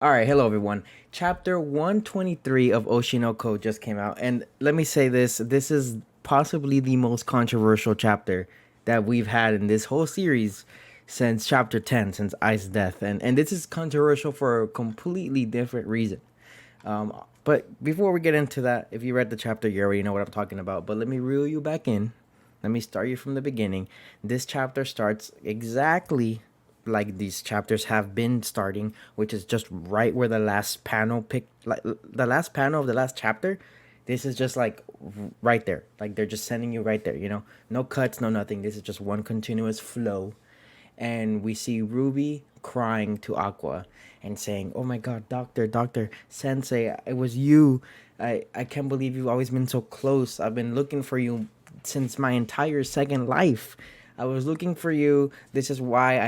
All right, hello everyone. Chapter 123 of Oshi no Ko just came out, and let me say this is possibly the most controversial chapter that we've had in this whole series since chapter 10, since Ice Death. And this is controversial for a completely different reason. But before we get into that, if you read the chapter, you already know what I'm talking about. But let me reel you back in. Let me start you from the beginning. This chapter starts exactly like these chapters have been starting, which is just right where the last panel picked, like the last panel of the last chapter. This is just like right there. Like they're just sending you right there, No cuts, no nothing. This is just one continuous flow, and we see Ruby crying to Aqua and saying, "Oh my God, Doctor, Doctor, Sensei, it was you. I can't believe you've always been so close. I've been looking for you since my entire second life. I was looking for you. This is why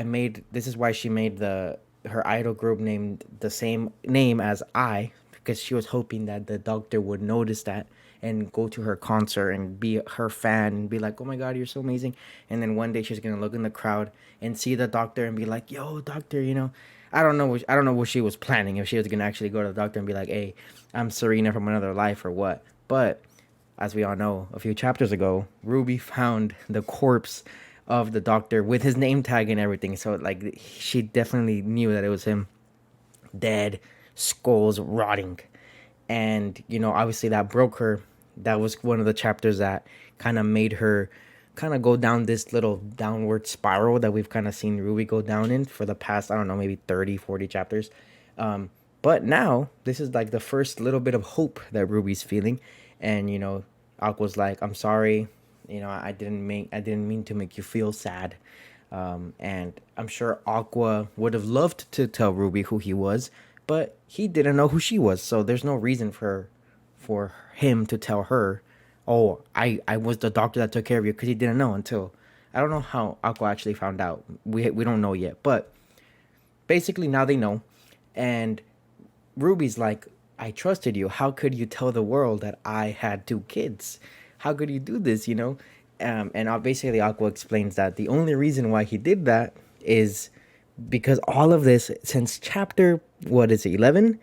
she made the her idol group named the same name as I, because she was hoping that the doctor would notice that and go to her concert and be her fan and be like, "Oh my God, you're so amazing." And then one day she's gonna look in the crowd and see the doctor and be like, "Yo, doctor, I don't know what she was planning, if she was gonna actually go to the doctor and be like, "Hey, I'm Serena from another life," or what. But as we all know, a few chapters ago, Ruby found the corpse of the doctor with his name tag and everything. So like she definitely knew that it was him, dead, skulls rotting. And obviously that broke her. That was one of the chapters that kind of made her kind of go down this little downward spiral that we've kind of seen Ruby go down in for the past, I don't know, maybe 30, 40 chapters. But now this is like the first little bit of hope that Ruby's feeling. And Aqua's like, "I'm sorry, I didn't mean to make you feel sad." And I'm sure Aqua would have loved to tell Ruby who he was, but he didn't know who she was. So there's no reason for him to tell her, "Oh, I was the doctor that took care of you," because he didn't know until, I don't know how Aqua actually found out. We don't know yet, but basically now they know. And Ruby's like, "I trusted you. How could you tell the world that I had two kids? How could you do this, and basically Aqua explains that the only reason why he did that is because all of this, since chapter, what is it, 11?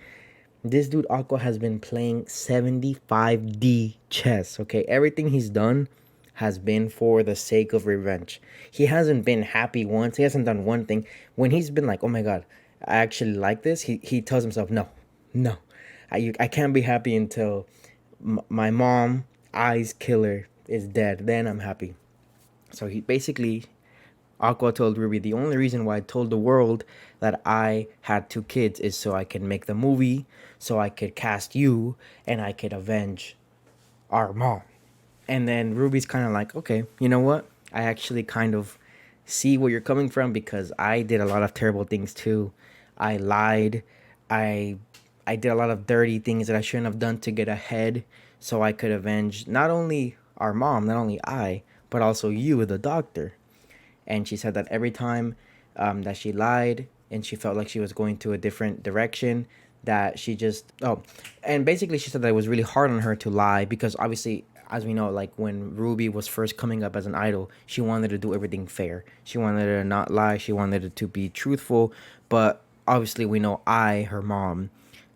This dude Aqua has been playing 75D chess, okay? Everything he's done has been for the sake of revenge. He hasn't been happy once. He hasn't done one thing. When he's been like, "Oh my God, I actually like this," he tells himself, "No, no, I can't be happy until my mom, I's killer, is dead. Then I'm happy." So he basically, Aqua told Ruby, "The only reason why I told the world that I had two kids is so I can make the movie, so I could cast you, and I could avenge our mom." And then Ruby's kind of like, "Okay, you know what? I actually kind of see where you're coming from, because I did a lot of terrible things too. I lied. I I did a lot of dirty things that I shouldn't have done to get ahead, so I could avenge not only our mom, not only I, but also you, the doctor." And she said that every time that she lied and she felt like she was going to a different direction, that she just, and basically she said that it was really hard on her to lie, because obviously, as we know, like when Ruby was first coming up as an idol, she wanted to do everything fair. She wanted to not lie. She wanted it to be truthful. But obviously we know her mom,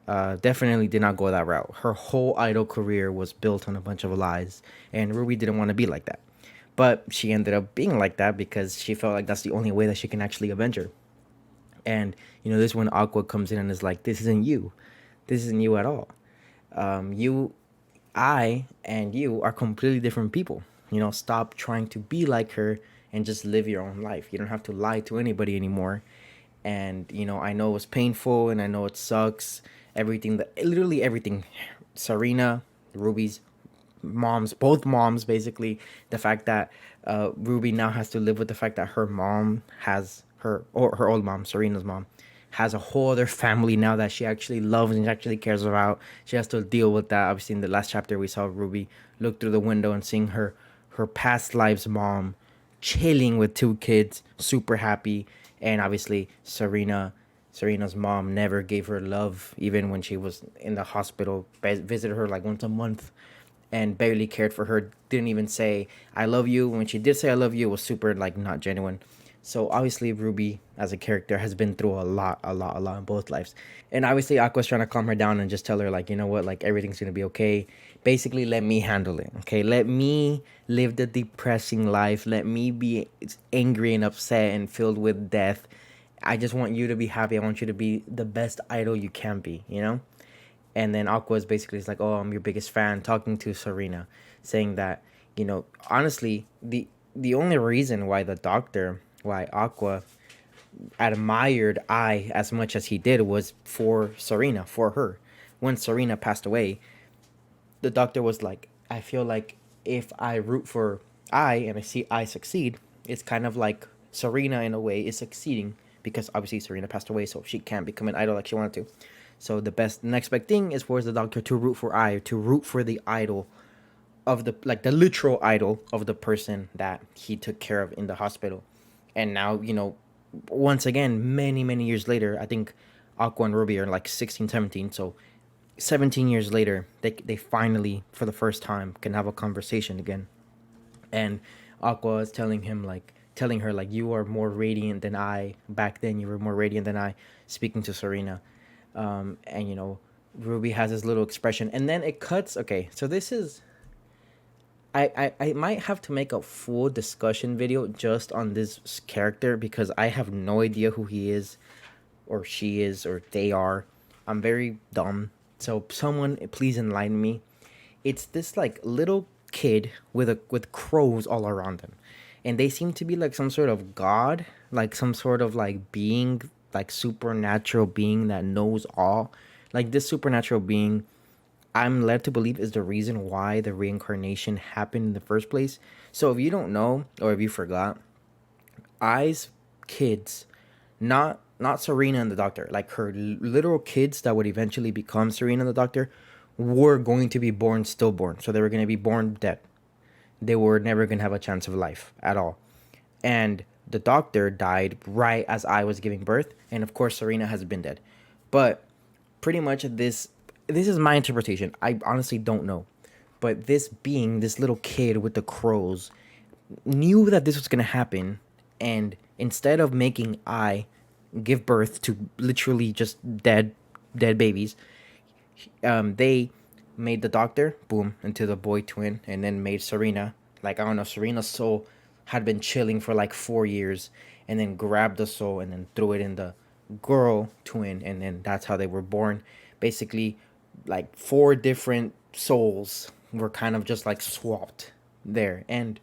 definitely did not go that route. Her whole idol career was built on a bunch of lies, and Ruby didn't want to be like that. But she ended up being like that because she felt like that's the only way that she can actually avenge her. And this is when Aqua comes in and is like, "This isn't you. This isn't you at all. You, I, and you are completely different people. Stop trying to be like her and just live your own life. You don't have to lie to anybody anymore." And I know it was painful, and I know it sucks. Everything that literally everything, Serena, Ruby's moms, both moms, basically, the fact that Ruby now has to live with the fact that her mom has or her old mom, Serena's mom, has a whole other family now that she actually loves and actually cares about. She has to deal with that. Obviously, in the last chapter, we saw Ruby look through the window and seeing her past life's mom chilling with two kids, super happy. And obviously, Serena's mom never gave her love, even when she was in the hospital. Visited her like once a month, and barely cared for her. Didn't even say "I love you." When she did say "I love you," it was super like not genuine. So obviously Ruby as a character has been through a lot in both lives. And obviously Aqua's trying to calm her down and just tell her like, you know what, like everything's gonna be okay. Basically let me handle it. Okay. Let me live the depressing life. Let me be angry and upset and filled with death. I just want you to be happy. I want you to be the best idol you can be, you know? And then Aqua is basically like, "Oh, I'm your biggest fan," talking to Serena, saying that, you know, honestly, the only reason why why Aqua admired I as much as he did was for Serena, for her. When Serena passed away, the doctor was like, "I feel like if I root for I and I see I succeed, it's kind of like Serena in a way is succeeding because obviously Serena passed away, so she can't become an idol like she wanted to. So the next big thing is for the doctor to root for I, to root for the idol of the like the literal idol of the person that he took care of in the hospital. And now, you know, once again, many years later, I think Aqua and Ruby are like 16, 17. So 17 years later, they finally, for the first time, can have a conversation again. And Aqua is telling her like, you are more radiant than I. Back then you were more radiant than I, speaking to Serena. And you know, Ruby has this little expression, and then it cuts. Okay, so this is I might have to make a full discussion video just on this character because I have no idea who he is or she is or they are. I'm very dumb. So someone please enlighten me. It's this like little kid with crows all around him. And they seem to be like some sort of god, like some sort of like being, like supernatural being that knows all. Like this supernatural being I'm led to believe is the reason why the reincarnation happened in the first place. So if you don't know or if you forgot, Ai's kids, not Serena and the Doctor, like her literal kids that would eventually become Serena and the Doctor, were going to be born stillborn. So they were going to be born dead. They were never going to have a chance of life at all. And the Doctor died right as I was giving birth, and of course Serena has been dead. But pretty much this is my interpretation. I honestly don't know. But this being, this little kid with the crows, knew that this was going to happen. And instead of making I give birth to literally just dead babies, they made the doctor, boom, into the boy twin. And then made Serena, like, I don't know, Serena's soul had been chilling for like 4 years. And then grabbed the soul and then threw it in the girl twin. And then that's how they were born. Basically, like four different souls were kind of just like swapped there. And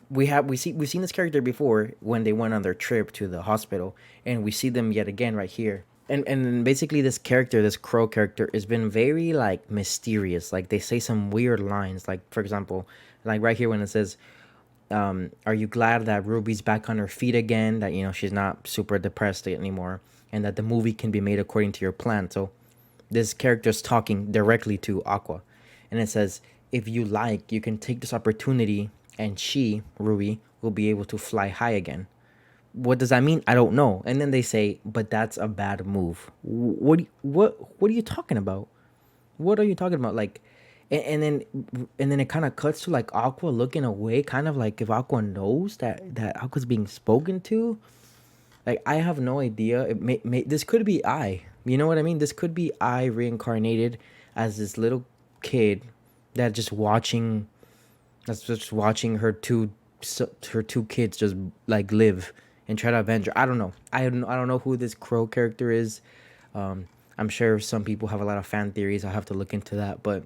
we've seen this character before when they went on their trip to the hospital, and we see them yet again right here. And basically this character, this crow character, has been very like mysterious. Like they say some weird lines, like for example, like right here when it says, are you glad that Ruby's back on her feet again, that you know she's not super depressed anymore, and that the movie can be made according to your plan. So this character is talking directly to Aqua, and it says, "If you like, you can take this opportunity, and she, Ruby, will be able to fly high again." What does that mean? I don't know. And then they say, "But that's a bad move." What are you talking about? What are you talking about? Like, and then it kind of cuts to like Aqua looking away, kind of like if Aqua knows that Aqua's being spoken to. Like I have no idea. This could be I. You know what I mean? This could be I reincarnated as this little kid that just watching, that's just watching her two kids just like live and try to avenge her. I don't know. I don't know who this crow character is. I'm sure some people have a lot of fan theories. I'll have to look into that. But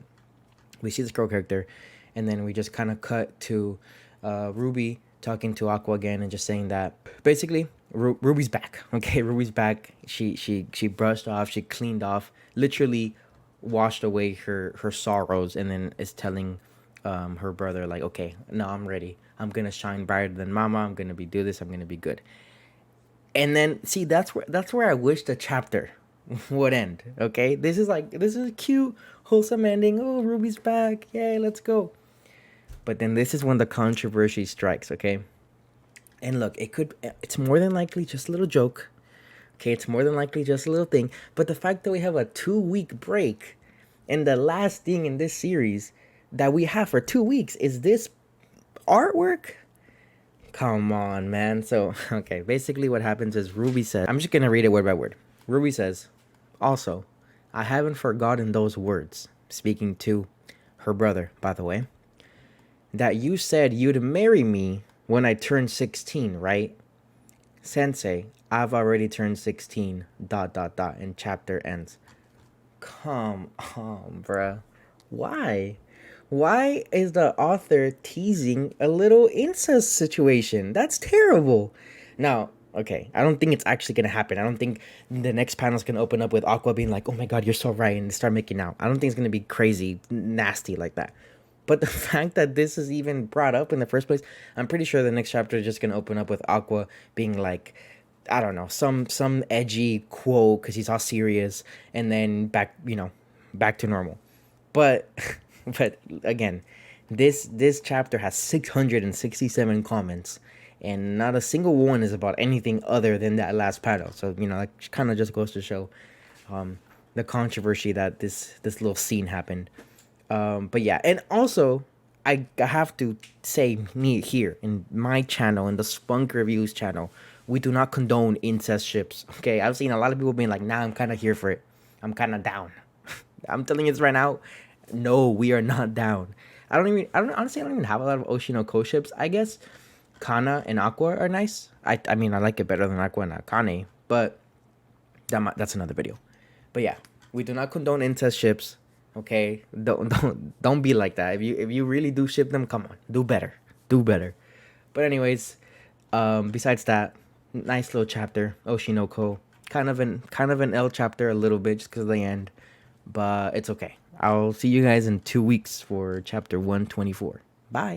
we see this crow character, and then we just kind of cut to Ruby talking to Aqua again and just saying that basically Ruby's back. Okay, Ruby's back. She brushed off, she cleaned off, literally washed away her sorrows, and then is telling her brother like, okay, now I'm ready. I'm gonna shine brighter than Mama. I'm gonna be do this. I'm gonna be good. And then see that's where I wish the chapter would end. Okay, this is a cute, wholesome ending. Oh, Ruby's back! Yay, let's go. But then this is when the controversy strikes. Okay, and look, it's more than likely just a little joke. Okay, it's more than likely just a little thing. But the fact that we have a 2 week break, and the last thing in this series that we have for 2 weeks is this artwork. Come on, man. So, okay, basically what happens is Ruby says, I'm just gonna read it word by word. Ruby says, also, I haven't forgotten those words, speaking to her brother, by the way, that you said you'd marry me when I turned 16, right? Sensei, I've already turned 16, dot, dot, dot, and chapter ends. Come on, bruh. Why? Why is the author teasing a little incest situation? That's terrible. Now, okay, I don't think it's actually gonna happen. I don't think the next panel's gonna open up with Aqua being like, "Oh my God, you're so right," and start making out. I don't think it's gonna be crazy, nasty like that. But the fact that this is even brought up in the first place, I'm pretty sure the next chapter is just gonna open up with Aqua being like, I don't know, some edgy quote because he's all serious, and then back to normal. But but again, this chapter has 667 comments, and not a single one is about anything other than that last panel. So that kind of just goes to show the controversy that this little scene happened. But yeah, and also I have to say, me here in my channel, in the Spunk Reviews channel, we do not condone incest ships. Okay, I've seen a lot of people being like, "Nah, I'm kind of here for it. I'm kind of down." I'm telling you this right now. No, we are not down. I don't even have a lot of Oshi no Ko ships. I guess Kana and Aqua are nice. I mean, I like it better than Aqua and Akane, but that's another video. But yeah, we do not condone incest ships. Okay, don't be like that. If you really do ship them, come on, do better. But anyways, besides that, nice little chapter, Oshinoko. Kind of an L chapter a little bit just because of the end, but it's okay. I'll see you guys in 2 weeks for chapter 124. Bye.